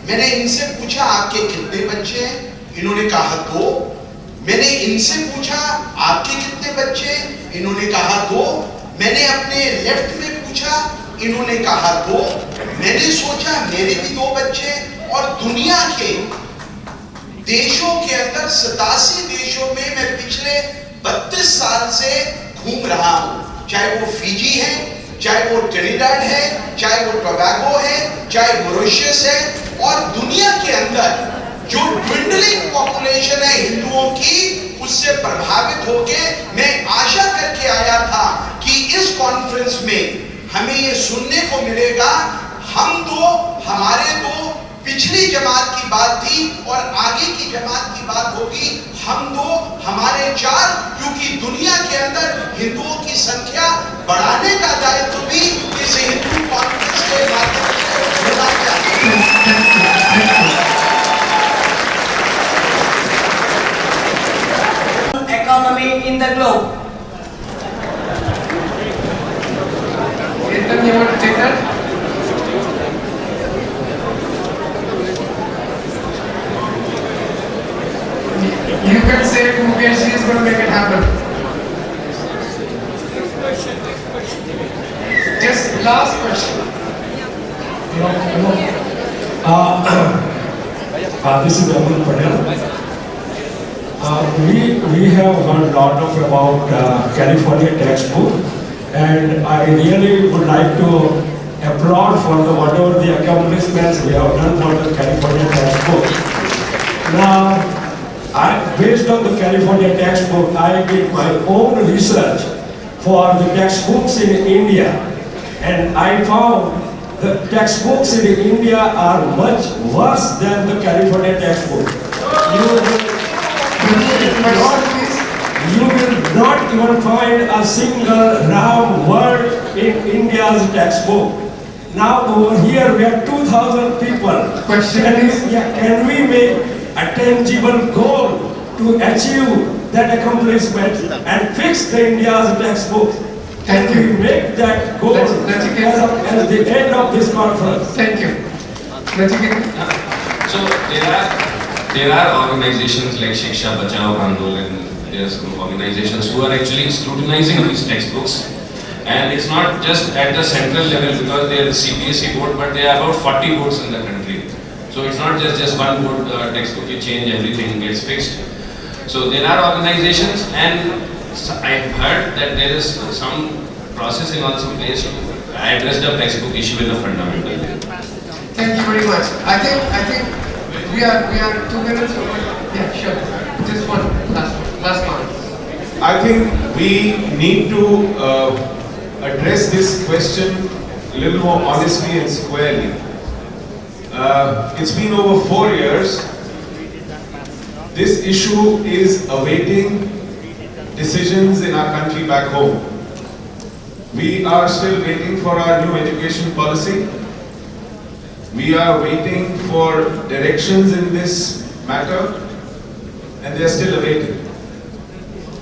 मैंने इनसे पूछा आपके कितने बच्चे हैं, इन्होंने कहा 2। मैंने इनसे पूछा आपके कितने बच्चे, इन्होंने कहा 2। मैंने अपने लेफ्ट में पूछा, इन्होंने कहा 2। मैंने सोचा मेरे भी 2 बच्चे, और दुनिया के देशों के अंदर 87 देशों में मैं पिछले 32 साल से घूम रहा हूं, चाहे वो फिजी है, चाहे वो ट्रिनिडाड है, चाहे वो टोबैगो है, चाहे मॉरिशस है, और दुनिया के अंदर जो ड्विंडलिंग पॉपुलेशन है हिंदुओं की, उससे प्रभावित होके मैं आशा करके आया था कि इस कॉन्फ्रेंस में हमें ये सुनने को मिलेगा, हम 2, हमारे 2, पिछली जमात की बात थी और आगे की जमात की बात होगी, हम 2, हमारे 4, क्योंकि दुनिया के अंदर हिंदुओं की संख्या बढ़ाने का दायित्व भी इस हिंदू कॉन्फ्रेंस के माध्यम से होना चाहिए। Economy in the globe. Ethan, you want to take that? You can say WHC is going to make it happen. Just last question. This is Aman Patel. We have heard a lot about California textbook, and I really would like to applaud for the whatever the accomplishments we have done for the California textbook. Now, based on the California textbook, I did my own research for the textbooks in India, and I found the textbooks in India are much worse than the California textbook. You will not even find a single Ram word in India's textbook. Now over here we have 2,000 people. Can we make a tangible goal to achieve that accomplishment and fix the India's textbook? Can we make that goal as the end of this conference? Thank you. So there are organizations like Shiksha Bachao Andolin. There are some organizations who are actually scrutinizing these textbooks, and it's not just at the central level because they are the CBSE board, but there are about 40 boards in the country. So it's not just one board textbook you change, everything gets fixed. So there are organizations, and I've heard that there is some processing also place to address the textbook issue in a fundamental way. Thank you very much. I think we are 2 minutes over. Yeah, sure. Just one last one. I think we need to address this question a little more honestly and squarely. It's been over 4 years. This issue is awaiting decisions in our country back home. We are still waiting for our new education policy. We are waiting for directions in this matter, and they are still awaited.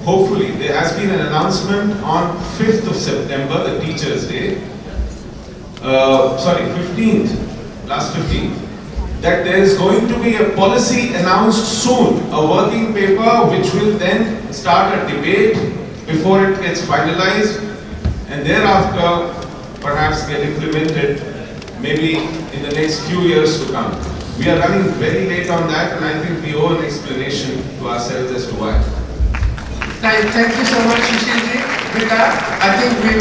Hopefully, there has been an announcement on 5th of September, the Teachers' Day, 15th, last 15th, that there is going to be a policy announced soon, a working paper which will then start a debate before it gets finalized, and thereafter perhaps get implemented maybe in the next few years to come. We are running very late on that, and I think we owe an explanation to ourselves as to why. Thank you so much, Sushil ji. With that, I think we